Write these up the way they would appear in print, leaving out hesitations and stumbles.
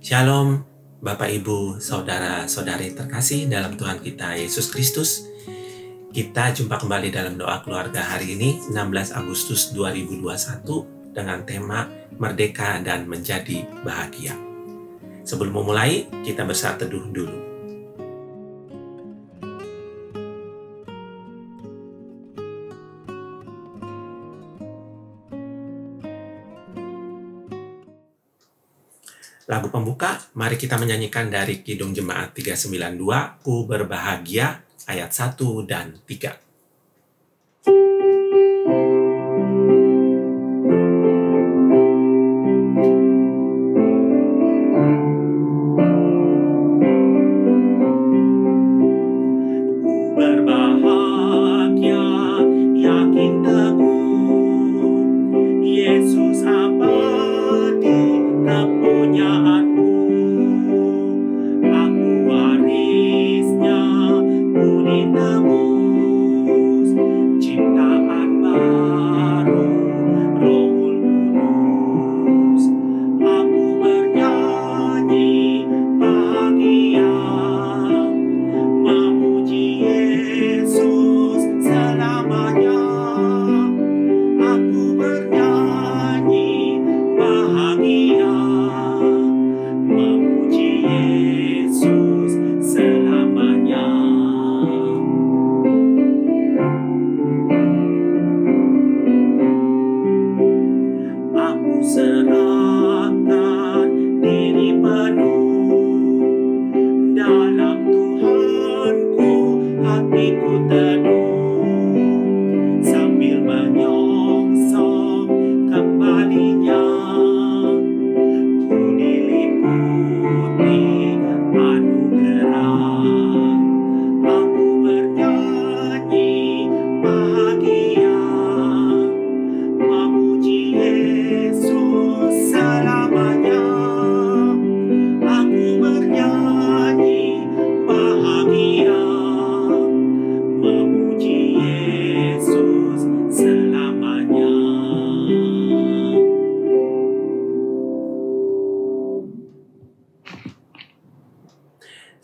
Shalom, Bapak Ibu, Saudara-saudari terkasih dalam Tuhan kita Yesus Kristus. Kita jumpa kembali dalam doa keluarga hari ini, 16 Agustus 2021, dengan tema Merdeka dan Menjadi Bahagia. Sebelum memulai, kita bersaat teduh dulu. Lagu pembuka, mari kita menyanyikan dari Kidung Jemaat 392, Ku Berbahagia, ayat 1 dan 3.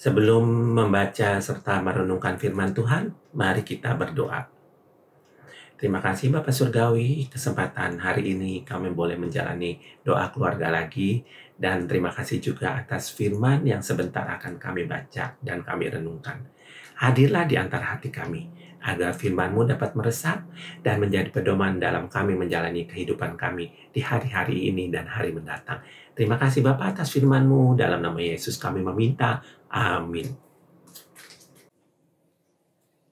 Sebelum membaca serta merenungkan firman Tuhan, mari kita berdoa. Terima kasih Bapak Surgawi, kesempatan hari ini kami boleh menjalani doa keluarga lagi, dan terima kasih juga atas firman yang sebentar akan kami baca dan kami renungkan. Hadirlah di antara hati kami, agar firman-Mu dapat meresap dan menjadi pedoman dalam kami menjalani kehidupan kami di hari-hari ini dan hari mendatang. Terima kasih Bapak atas firman-Mu, dalam nama Yesus kami meminta. Amin.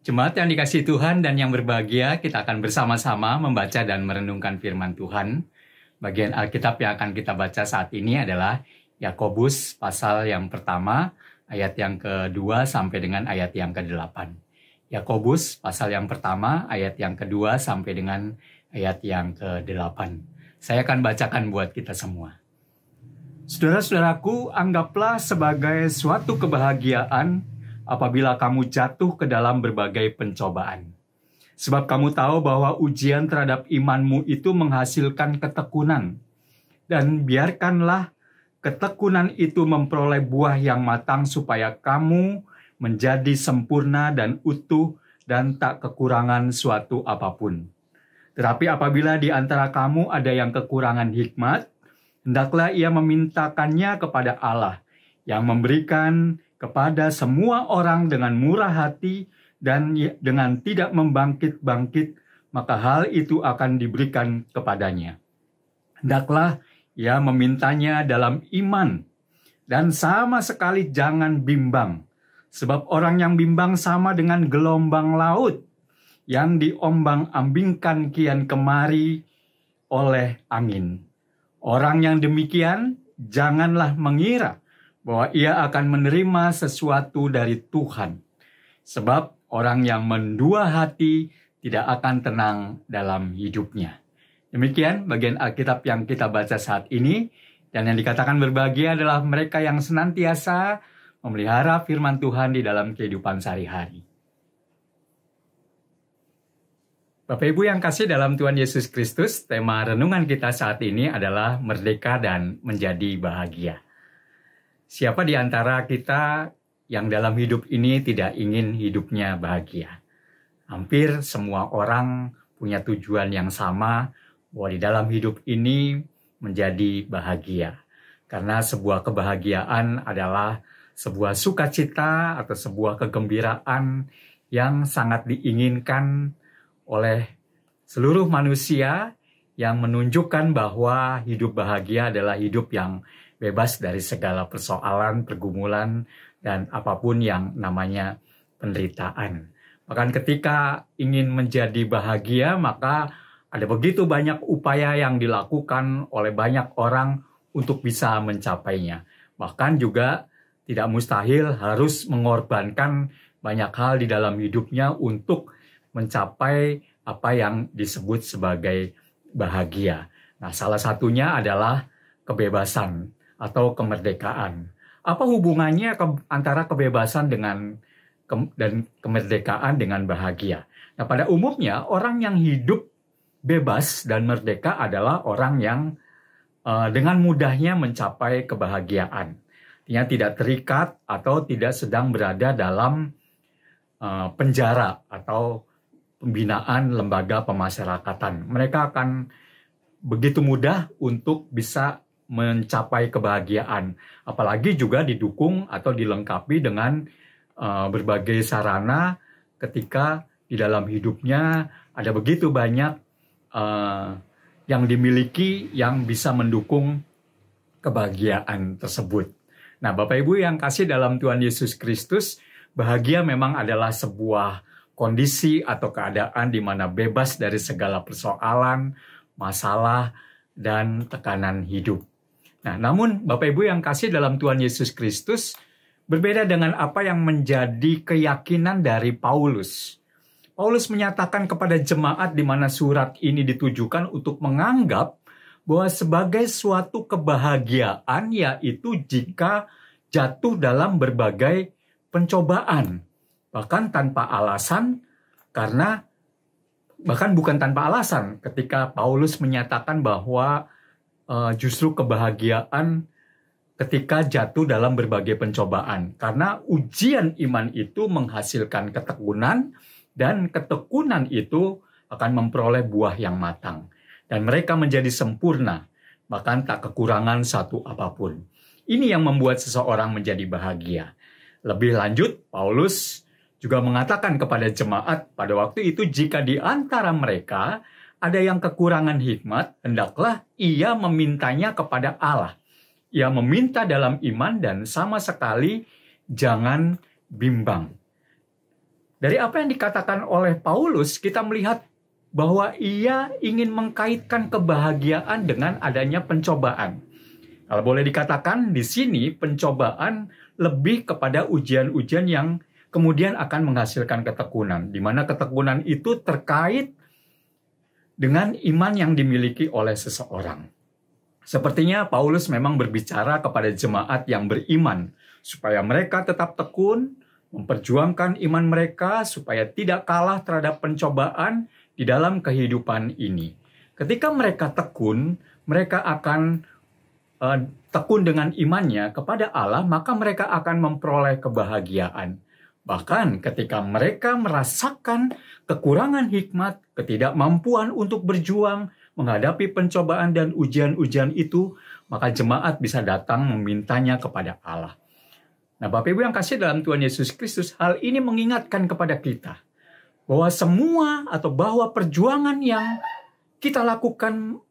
Jemaat yang dikasihi Tuhan dan yang berbahagia, kita akan bersama-sama membaca dan merenungkan firman Tuhan. Bagian Alkitab yang akan kita baca saat ini adalah Yakobus pasal yang pertama, ayat yang kedua sampai dengan ayat yang ke-8. Yakobus pasal yang pertama, ayat yang kedua sampai dengan ayat yang ke-8. Saya akan bacakan buat kita semua. Saudara-saudaraku, anggaplah sebagai suatu kebahagiaan apabila kamu jatuh ke dalam berbagai pencobaan. Sebab kamu tahu bahwa ujian terhadap imanmu itu menghasilkan ketekunan. Dan biarkanlah ketekunan itu memperoleh buah yang matang supaya kamu menjadi sempurna dan utuh dan tak kekurangan suatu apapun. Tetapi apabila di antara kamu ada yang kekurangan hikmat, hendaklah ia memintakannya kepada Allah, yang memberikan kepada semua orang dengan murah hati dan dengan tidak membangkit-bangkit, maka hal itu akan diberikan kepadanya. Hendaklah ia memintanya dalam iman, dan sama sekali jangan bimbang, sebab orang yang bimbang sama dengan gelombang laut, yang diombang-ambingkan kian kemari oleh angin. Orang yang demikian, janganlah mengira bahwa ia akan menerima sesuatu dari Tuhan. Sebab orang yang mendua hati tidak akan tenang dalam hidupnya. Demikian bagian Alkitab yang kita baca saat ini. Dan yang dikatakan berbahagia adalah mereka yang senantiasa memelihara firman Tuhan di dalam kehidupan sehari-hari. Bapak Ibu yang kasih dalam Tuhan Yesus Kristus, tema renungan kita saat ini adalah merdeka dan menjadi bahagia. Siapa di antara kita yang dalam hidup ini tidak ingin hidupnya bahagia? Hampir semua orang punya tujuan yang sama, bahwa di dalam hidup ini menjadi bahagia. Karena sebuah kebahagiaan adalah sebuah sukacita atau sebuah kegembiraan yang sangat diinginkan oleh seluruh manusia, yang menunjukkan bahwa hidup bahagia adalah hidup yang bebas dari segala persoalan, pergumulan, dan apapun yang namanya penderitaan. Bahkan ketika ingin menjadi bahagia, maka ada begitu banyak upaya yang dilakukan oleh banyak orang untuk bisa mencapainya. Bahkan juga tidak mustahil harus mengorbankan banyak hal di dalam hidupnya untuk mencapai apa yang disebut sebagai bahagia. Nah, salah satunya adalah kebebasan atau kemerdekaan. Apa hubungannya antara kebebasan dan kemerdekaan dengan bahagia? Nah, pada umumnya orang yang hidup bebas dan merdeka adalah orang yang dengan mudahnya mencapai kebahagiaan. Artinya tidak terikat atau tidak sedang berada dalam penjara atau pembinaan lembaga pemasyarakatan. Mereka akan begitu mudah untuk bisa mencapai kebahagiaan. Apalagi juga didukung atau dilengkapi dengan berbagai sarana ketika di dalam hidupnya ada begitu banyak yang dimiliki yang bisa mendukung kebahagiaan tersebut. Nah, Bapak Ibu yang kasih dalam Tuhan Yesus Kristus, bahagia memang adalah sebuah kondisi atau keadaan di mana bebas dari segala persoalan, masalah, dan tekanan hidup. Nah, namun Bapak Ibu yang kasih dalam Tuhan Yesus Kristus, berbeda dengan apa yang menjadi keyakinan dari Paulus. Paulus menyatakan kepada jemaat di mana surat ini ditujukan untuk menganggap bahwa sebagai suatu kebahagiaan, yaitu jika jatuh dalam berbagai pencobaan. Bahkan tanpa alasan, karena bahkan bukan tanpa alasan ketika Paulus menyatakan bahwa justru kebahagiaan ketika jatuh dalam berbagai pencobaan. Karena ujian iman itu menghasilkan ketekunan, dan ketekunan itu akan memperoleh buah yang matang. Dan mereka menjadi sempurna, bahkan tak kekurangan satu apapun. Ini yang membuat seseorang menjadi bahagia. Lebih lanjut, Paulus juga mengatakan kepada jemaat pada waktu itu, jika di antara mereka ada yang kekurangan hikmat, hendaklah ia memintanya kepada Allah. Ia meminta dalam iman dan sama sekali jangan bimbang. Dari apa yang dikatakan oleh Paulus, kita melihat bahwa ia ingin mengkaitkan kebahagiaan dengan adanya pencobaan. Kalau boleh dikatakan di sini pencobaan lebih kepada ujian-ujian yang kemudian akan menghasilkan ketekunan, di mana ketekunan itu terkait dengan iman yang dimiliki oleh seseorang. Sepertinya Paulus memang berbicara kepada jemaat yang beriman, supaya mereka tetap tekun, memperjuangkan iman mereka, supaya tidak kalah terhadap pencobaan di dalam kehidupan ini. Ketika mereka tekun, mereka akan tekun dengan imannya kepada Allah, maka mereka akan memperoleh kebahagiaan. Bahkan ketika mereka merasakan kekurangan hikmat, ketidakmampuan untuk berjuang, menghadapi pencobaan dan ujian-ujian itu, maka jemaat bisa datang memintanya kepada Allah. Nah, Bapak Ibu yang kasih dalam Tuhan Yesus Kristus, hal ini mengingatkan kepada kita bahwa semua atau bahwa perjuangan yang kita lakukan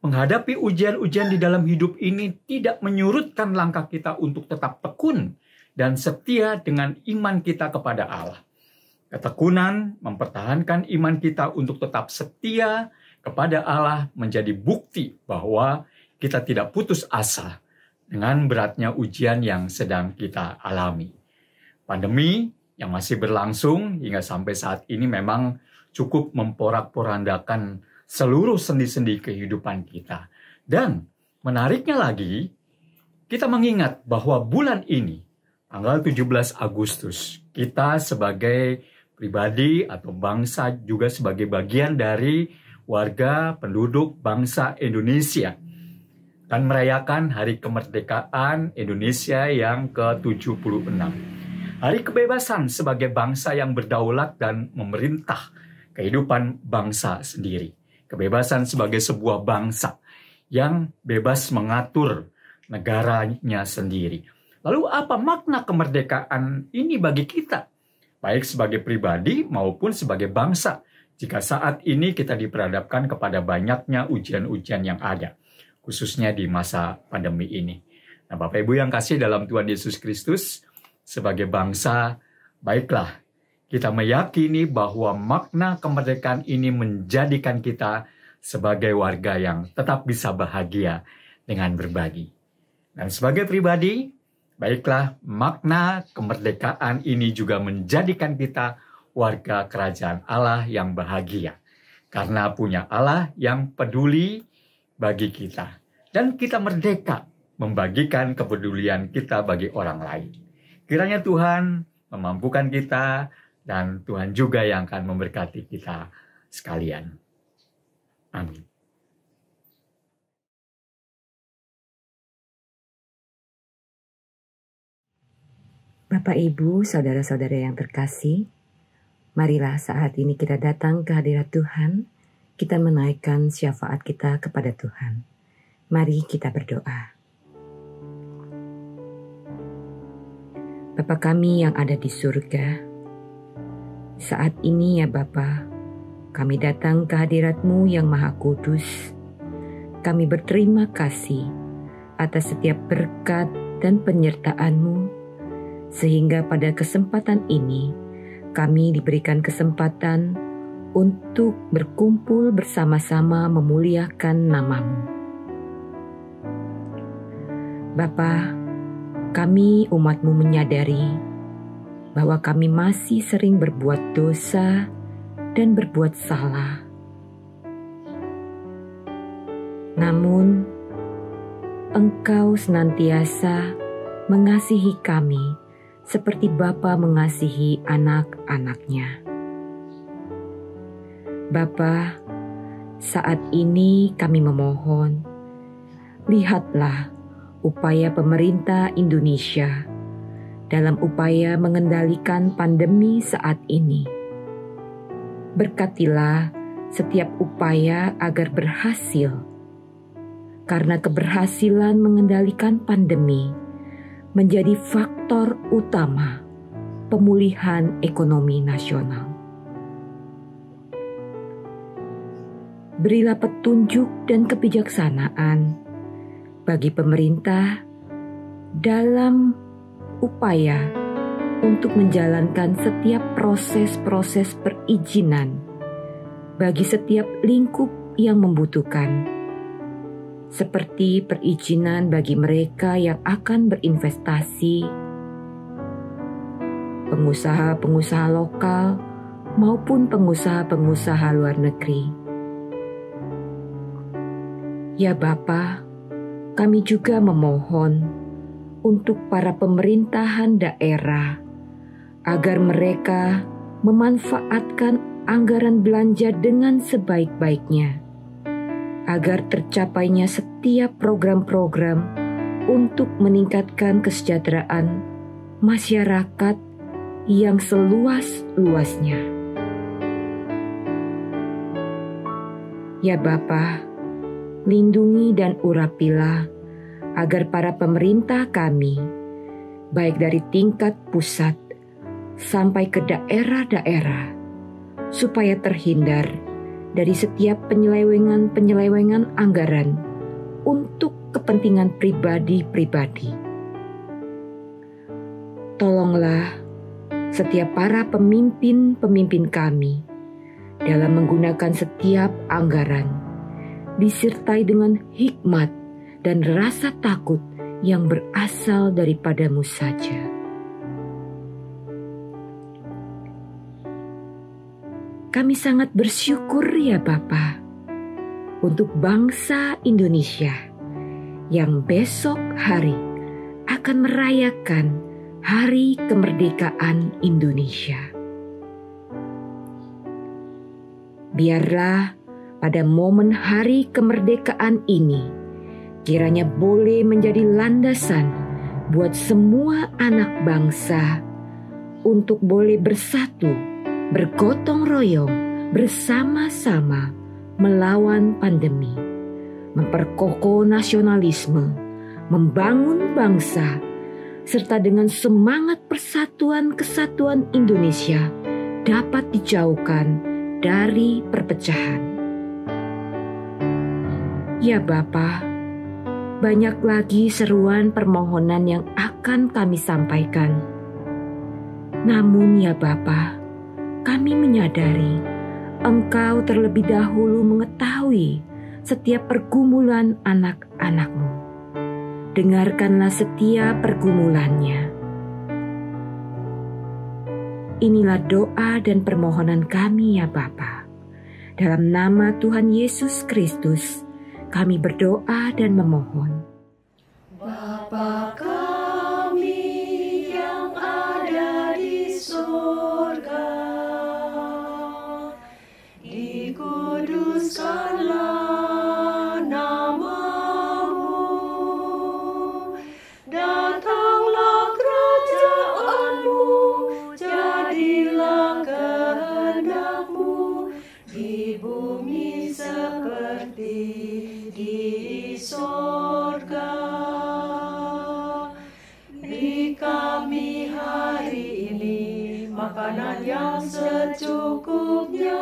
menghadapi ujian-ujian di dalam hidup ini tidak menyurutkan langkah kita untuk tetap tekun dan setia dengan iman kita kepada Allah. Ketekunan mempertahankan iman kita untuk tetap setia kepada Allah menjadi bukti bahwa kita tidak putus asa dengan beratnya ujian yang sedang kita alami. Pandemi yang masih berlangsung hingga sampai saat ini memang cukup memporak-porandakan seluruh sendi-sendi kehidupan kita. Dan Menariknya lagi, kita mengingat bahwa bulan ini, tanggal 17 Agustus, kita sebagai pribadi atau bangsa juga sebagai bagian dari warga penduduk bangsa Indonesia dan merayakan Hari Kemerdekaan Indonesia yang ke-76. Hari kebebasan sebagai bangsa yang berdaulat dan memerintah kehidupan bangsa sendiri. Kebebasan sebagai sebuah bangsa yang bebas mengatur negaranya sendiri. Lalu apa makna kemerdekaan ini bagi kita? Baik sebagai pribadi maupun sebagai bangsa. Jika saat ini kita diperhadapkan kepada banyaknya ujian-ujian yang ada. Khususnya di masa pandemi ini. Nah, Bapak Ibu yang kasih dalam Tuhan Yesus Kristus, sebagai bangsa, baiklah kita meyakini bahwa makna kemerdekaan ini menjadikan kita sebagai warga yang tetap bisa bahagia dengan berbagi. Dan sebagai pribadi, baiklah makna kemerdekaan ini juga menjadikan kita warga kerajaan Allah yang bahagia. Karena punya Allah yang peduli bagi kita. Dan kita merdeka membagikan kepedulian kita bagi orang lain. Kiranya Tuhan memampukan kita dan Tuhan juga yang akan memberkati kita sekalian. Amin. Bapak, Ibu, saudara-saudara yang terkasih, marilah saat ini kita datang ke hadirat Tuhan, kita menaikkan syafaat kita kepada Tuhan. Mari kita berdoa. Bapa kami yang ada di surga, saat ini ya Bapa, kami datang ke hadirat-Mu yang Maha Kudus. Kami berterima kasih atas setiap berkat dan penyertaan-Mu, sehingga pada kesempatan ini kami diberikan kesempatan untuk berkumpul bersama-sama memuliakan nama-Mu. Bapa, kami umat-Mu menyadari bahwa kami masih sering berbuat dosa dan berbuat salah. Namun, Engkau senantiasa mengasihi kami seperti Bapa mengasihi anak-anaknya. Bapa, saat ini kami memohon, lihatlah upaya pemerintah Indonesia dalam upaya mengendalikan pandemi saat ini. Berkatilah setiap upaya agar berhasil, karena keberhasilan mengendalikan pandemi menjadi faktor utama pemulihan ekonomi nasional. Berilah petunjuk dan kebijaksanaan bagi pemerintah dalam upaya untuk menjalankan setiap proses-proses perizinan bagi setiap lingkup yang membutuhkan, seperti perizinan bagi mereka yang akan berinvestasi, pengusaha-pengusaha lokal maupun pengusaha-pengusaha luar negeri. Ya Bapa, kami juga memohon untuk para pemerintahan daerah agar mereka memanfaatkan anggaran belanja dengan sebaik-baiknya, agar tercapainya setiap program-program untuk meningkatkan kesejahteraan masyarakat yang seluas-luasnya. Ya Bapa, lindungi dan urapilah agar para pemerintah kami, baik dari tingkat pusat sampai ke daerah-daerah, supaya terhindar dari setiap penyelewengan anggaran untuk kepentingan pribadi-pribadi. Tolonglah setiap para pemimpin kami dalam menggunakan setiap anggaran, disertai dengan hikmat dan rasa takut yang berasal daripada-Mu saja. Kami sangat bersyukur ya Bapa untuk bangsa Indonesia yang besok hari akan merayakan Hari Kemerdekaan Indonesia. Biarlah pada momen Hari Kemerdekaan ini kiranya boleh menjadi landasan buat semua anak bangsa untuk boleh bersatu, bergotong royong, bersama-sama melawan pandemi, memperkokoh nasionalisme, membangun bangsa, serta dengan semangat persatuan kesatuan Indonesia dapat dijauhkan dari perpecahan. Ya Bapa, banyak lagi seruan permohonan yang akan kami sampaikan. Namun ya Bapa, kami menyadari Engkau terlebih dahulu mengetahui setiap pergumulan anak-anak-Mu. Dengarkanlah setiap pergumulannya. Inilah doa dan permohonan kami ya Bapa. Dalam nama Tuhan Yesus Kristus, kami berdoa dan memohon. Bapa kami yang ada di surga, dikuduskanlah nama-Mu, datanglah kerajaan-Mu, jadilah kehendak-Mu di bumi seperti di sorga. Beri kami hari ini makanan yang secukupnya.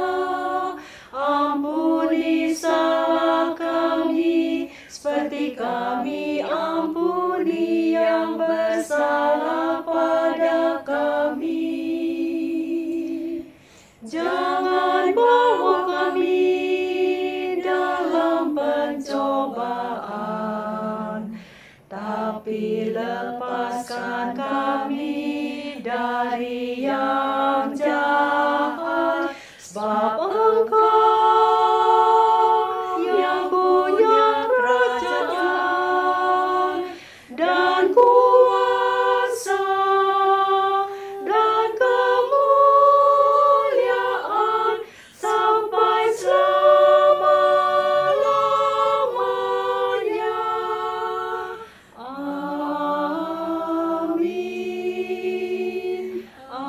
Ampuni salah kami seperti kami ampuni yang bersalah pada kami. Jangan bawa kami dalam pencobaan, tapi lepaskan kami dari yang jahat. Sebab Engkau yang punya kerajaan dan kuasa dan kemuliaan sampai selama-lamanya. Amin. Amin.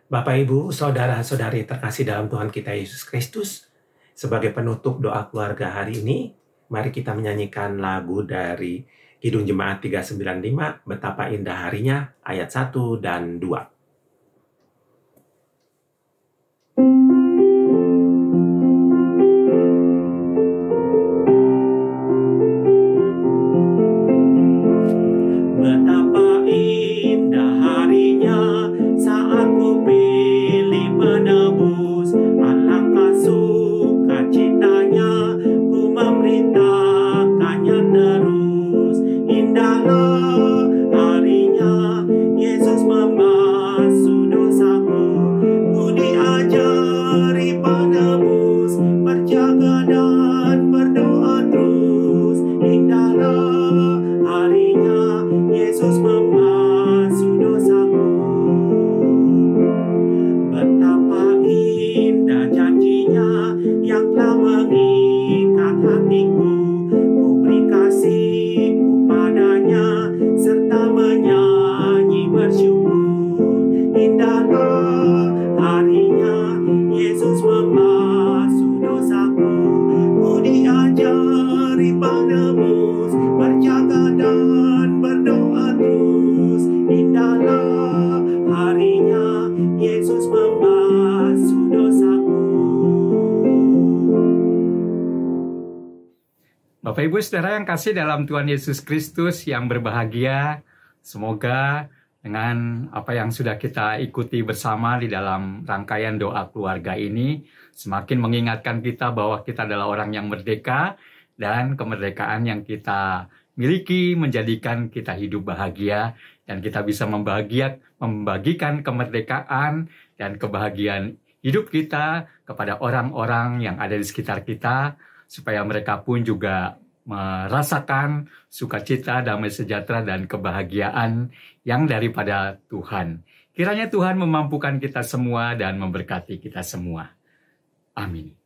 Bapak, Ibu, Saudara-saudari terkasih dalam Tuhan kita Yesus Kristus, sebagai penutup doa keluarga hari ini, mari kita menyanyikan lagu dari Kidung Jemaat 395, Betapa Indah Harinya, ayat 1 dan 2. Betapa indah harinya saat ku pilih penebus, alangkah sukacitanya ku memberitakannya terus. Indahlah harinya Yesus membasuh dosaku, ku diajari penebus berjaga dan berdoa terus. Indahlah harinya Yesus membasuh dosaku. Betapa indah janjinya yang telah mengikat hatiku, ku beri kasihku padanya serta menyanyi bersyukur. Indahlah harinya Yesus membasuh dosaku, ku diajari penebus berjaga dan berdoa terus. Indahlah harinya Yesus membasuh dosaku. Bapak Ibu Saudara yang kasih dalam Tuhan Yesus Kristus yang berbahagia, semoga dengan apa yang sudah kita ikuti bersama di dalam rangkaian doa keluarga ini semakin mengingatkan kita bahwa kita adalah orang yang merdeka dan kemerdekaan yang kita miliki menjadikan kita hidup bahagia dan kita bisa membagikan kemerdekaan dan kebahagiaan hidup kita kepada orang-orang yang ada di sekitar kita, supaya mereka pun juga merasakan sukacita, damai sejahtera, dan kebahagiaan yang daripada Tuhan. Kiranya Tuhan memampukan kita semua dan memberkati kita semua. Amin.